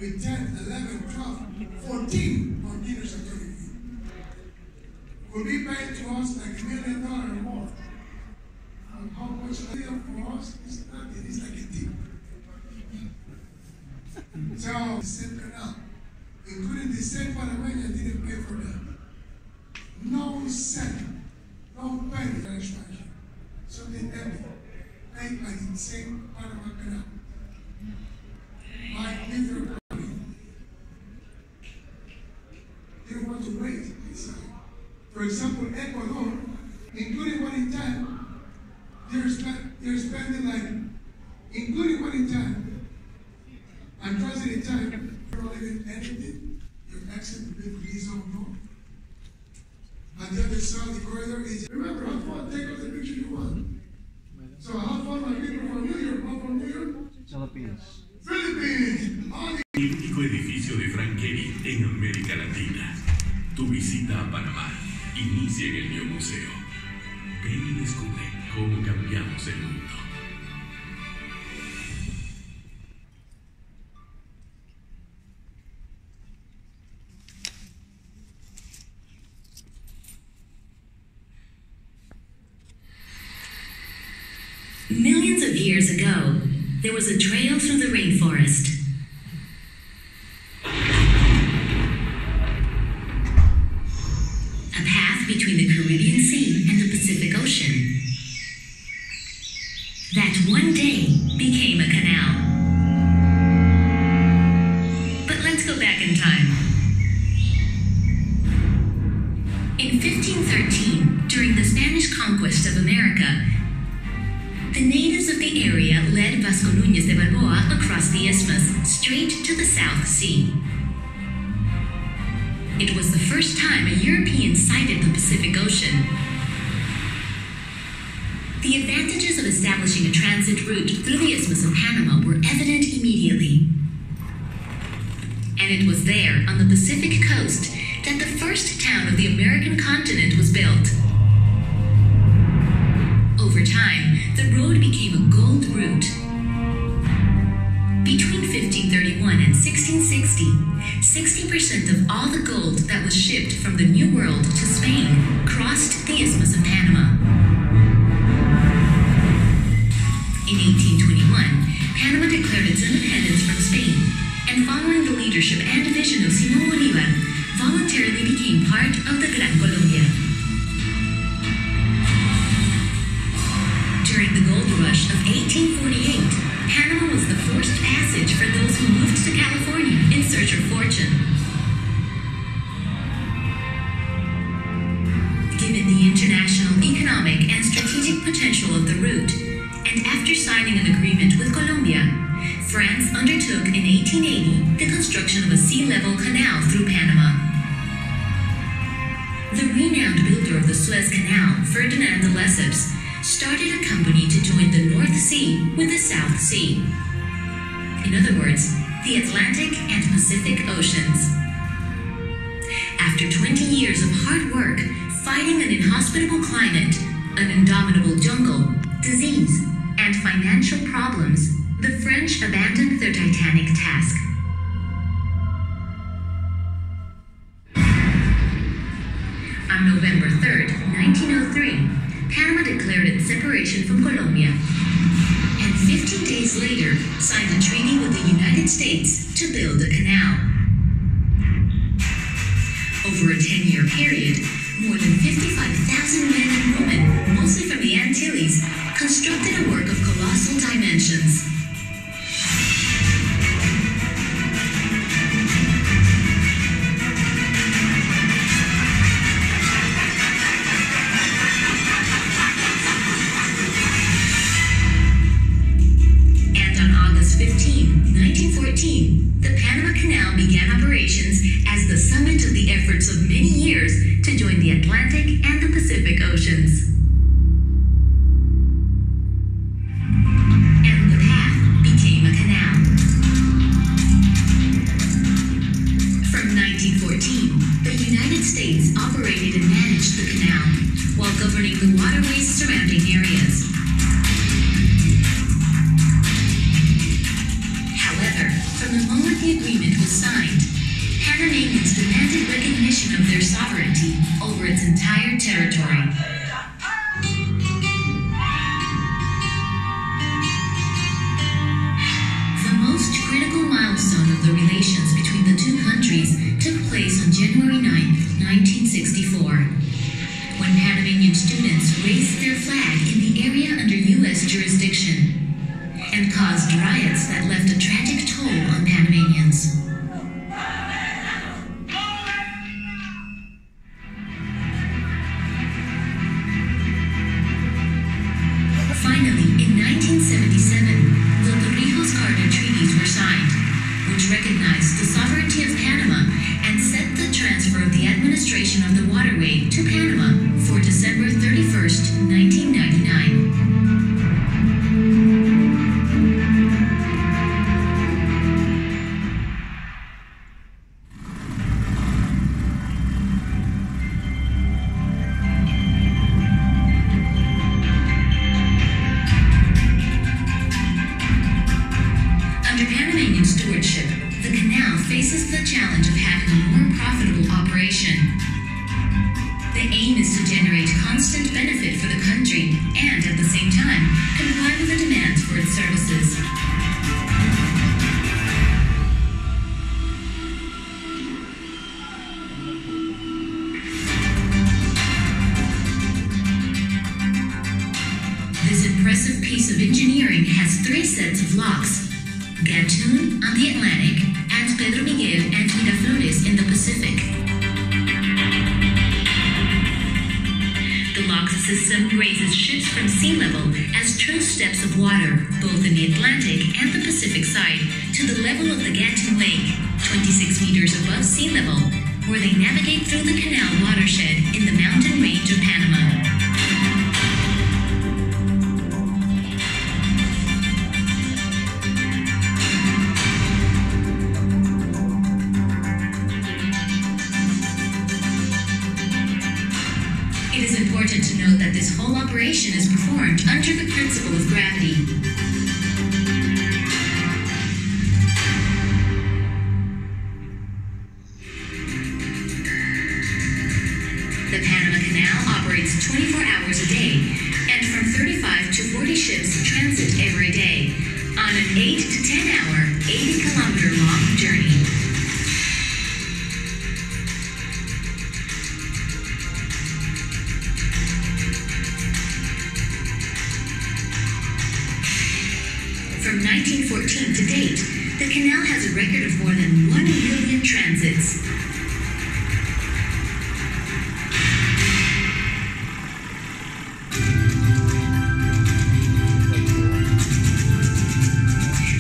With 10, 11, 12, 14 containers of 30 feet. Could be paid to us like $1 million or more. How much for us is nothing, it's like a tip. So, the same canal, including the same Panamanian, didn't pay for that. No cent, no penny for extraction. Something heavy, paid by the same Panama Canal. By neither party. They don't want to wait. For example, Ecuador, including one in time, they're spending like, including one in time, and transit in time, they're not even anything. Your accent will be released on north. And the other side of the corridor is, remember, how far, take out the picture you want. So how far my people from New York, how from New York? Philippines. El único edificio de franquería en América Latina. Tu visita a Panamá inicia en el Biomuseo. Ven y descubre cómo cambiamos el mundo. Millions of years ago, there was a trail through the rainforest. A path between the Caribbean Sea and the Pacific Ocean. That one day became a canal. But let's go back in time. In 1513, during the Spanish conquest of America, the natives of the area led Vasco Núñez de Balboa across the isthmus, straight to the South Sea. It was the first time a European sighted the Pacific Ocean. The advantages of establishing a transit route through the Isthmus of Panama were evident immediately. And it was there, on the Pacific coast, that the first town of the American continent was built. Over time, the road became a gold route. Between 1531 and 1660, 60% of all the gold that was shipped from the New World to Spain crossed the Isthmus of Panama. In 1821, Panama declared its independence from Spain, and following the leadership and vision of Simón Bolívar, voluntarily became part of the Gran Colombia. During the gold rush of 1848, Panama was the forced passage for those who moved to California in search of fortune. Given the international, economic, and strategic potential of the route, and after signing an agreement with Colombia, France undertook in 1880 the construction of a sea-level canal through Panama. The renowned builder of the Suez Canal, Ferdinand de Lesseps, started a company to join the North Sea with the South Sea. In other words, the Atlantic and Pacific Oceans. After 20 years of hard work, fighting an inhospitable climate, an indomitable jungle, disease, and financial problems, the French abandoned their titanic task. On November 3rd, 1903, Panama declared its separation from Colombia, and 15 days later signed a treaty with the United States to build a canal. Over a 10-year period, more than 55,000 men and women, mostly from the Antilles, constructed a work of colossal dimensions. The Panama Canal began operations as the summit of the efforts of many years to join the Atlantic and the Pacific Oceans. And recognition of their sovereignty over its entire territory. The most critical milestone of the relations between the two countries took place on January 9, 1964, when Panamanian students raised their flag in the area under U.S. jurisdiction and caused riots that left a tragic toll on Panamanians. Finally, in 1977, the Torrijos-Carter treaties were signed, which recognized the sovereignty of Panama and set the transfer of the administration of the waterway to Panama for December 31st, 1999. Under Panamanian stewardship, the canal faces the challenge of having a more profitable operation. The aim is to generate constant benefit for the country and, at the same time, comply with the demands for its services. This impressive piece of engineering has 3 sets of locks: Gatun on the Atlantic, and Pedro Miguel and Miraflores in the Pacific. The lock system raises ships from sea level as true steps of water, both in the Atlantic and the Pacific side, to the level of the Gatun Lake, 26 meters above sea level, where they navigate through the canal watershed in the mountain range of Panama. It is important to note that this whole operation is performed under the principle of gravity. The Panama Canal operates 24 hours a day, and from 35 to 40 ships transit every day on an 8 to 10 hour, 80-kilometer long journey. From 1914 to date, the canal has a record of more than 1 million transits.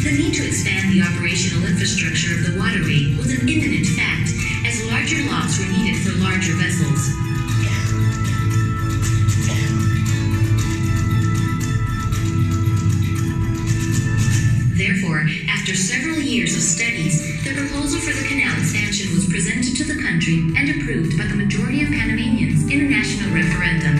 The need to expand the operational infrastructure of the waterway was an imminent fact, as larger locks were needed for larger vessels. Therefore, after several years of studies, the proposal for the canal expansion was presented to the country and approved by the majority of Panamanians in a national referendum.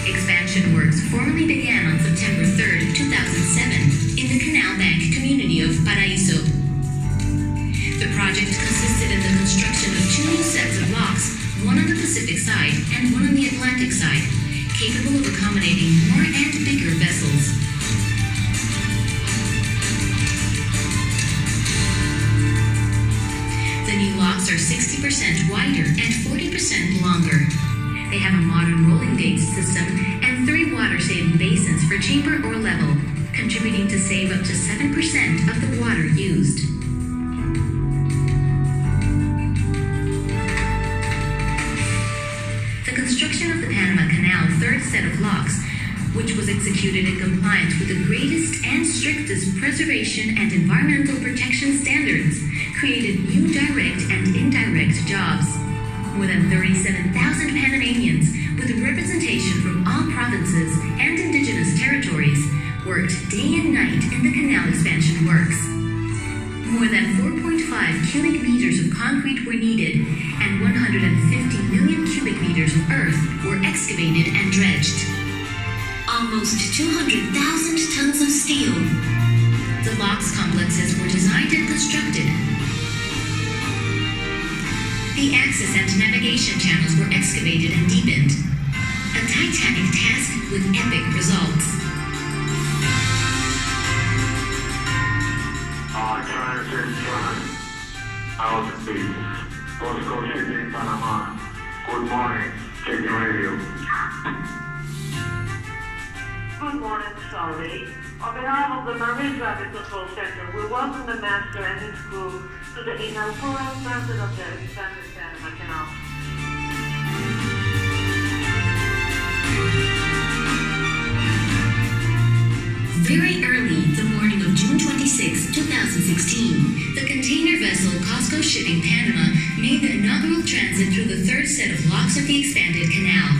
Expansion works formally began on September 3, 2007, in the Canal Bank community of Paraíso. The project consisted in the construction of 2 new sets of locks, one on the Pacific side and one on the Atlantic side, capable of accommodating more and bigger vessels. The new locks are 60% wider and 40% longer. They have a modern rolling gate system and 3 water-saving basins for chamber or level, contributing to save up to 7% of the water used. The construction of the Panama Canal third set of locks, which was executed in compliance with the greatest and strictest preservation and environmental protection standards, created new direct and indirect jobs. More than 37,000 Panamanians, with representation from all provinces and indigenous territories, worked day and night in the canal expansion works. More than 4.5 cubic meters of concrete were needed, and 150 million cubic meters of earth were excavated and dredged. Almost 200,000 tons of steel. The locks complexes were designed and constructed. the access and navigation channels were excavated and deepened. A titanic task with epic results. Altitude. Postcode shipping Panama. Good morning. Check your radio. Good morning, sorry. On behalf of the Marine Traffic Control Center, we welcome the master and his crew to the inaugural transit of the expanded Panama Canal. Very early, the morning of June 26, 2016, the container vessel Costco Shipping Panama made the inaugural transit through the third set of locks of the expanded canal.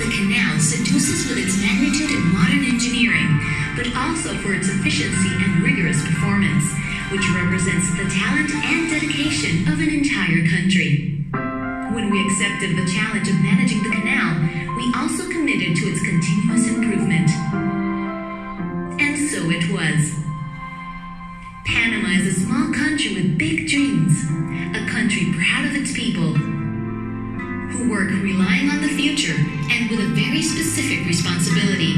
The canal seduces with its magnitude and modern engineering, but also for its efficiency and rigorous performance, which represents the talent and dedication of an entire country. When we accepted the challenge of managing the canal, we also committed to its continuous improvement. And so it was. Panama is a small country with big dreams, a country proud of its people, who work relying on the future and with a very specific responsibility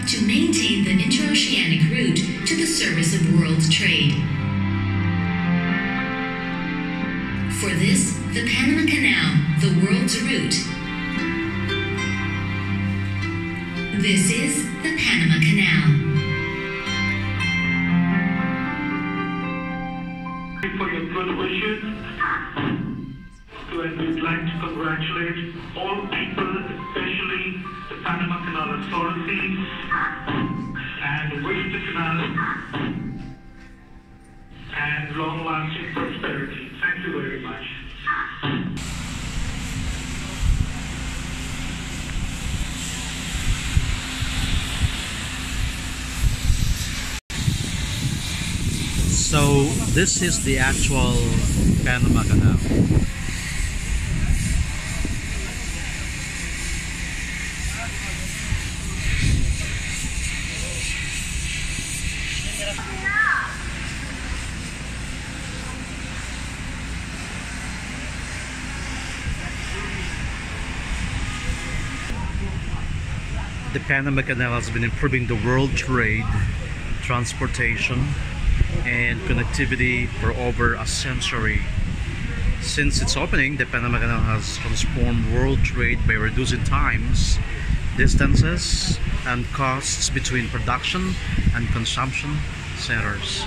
to maintain the interoceanic route to the service of world trade. For this, the Panama Canal, the world's route. This is the Panama Canal. For your good wishes, and we'd like to congratulate all people, especially the Panama Canal authorities, and wish the canal and long-lasting prosperity. Thank you very much. So this is the actual Panama Canal. The Panama Canal has been improving the world trade, transportation, and connectivity for over a century. Since its opening, the Panama Canal has transformed world trade by reducing times, distances, and costs between production and consumption centers.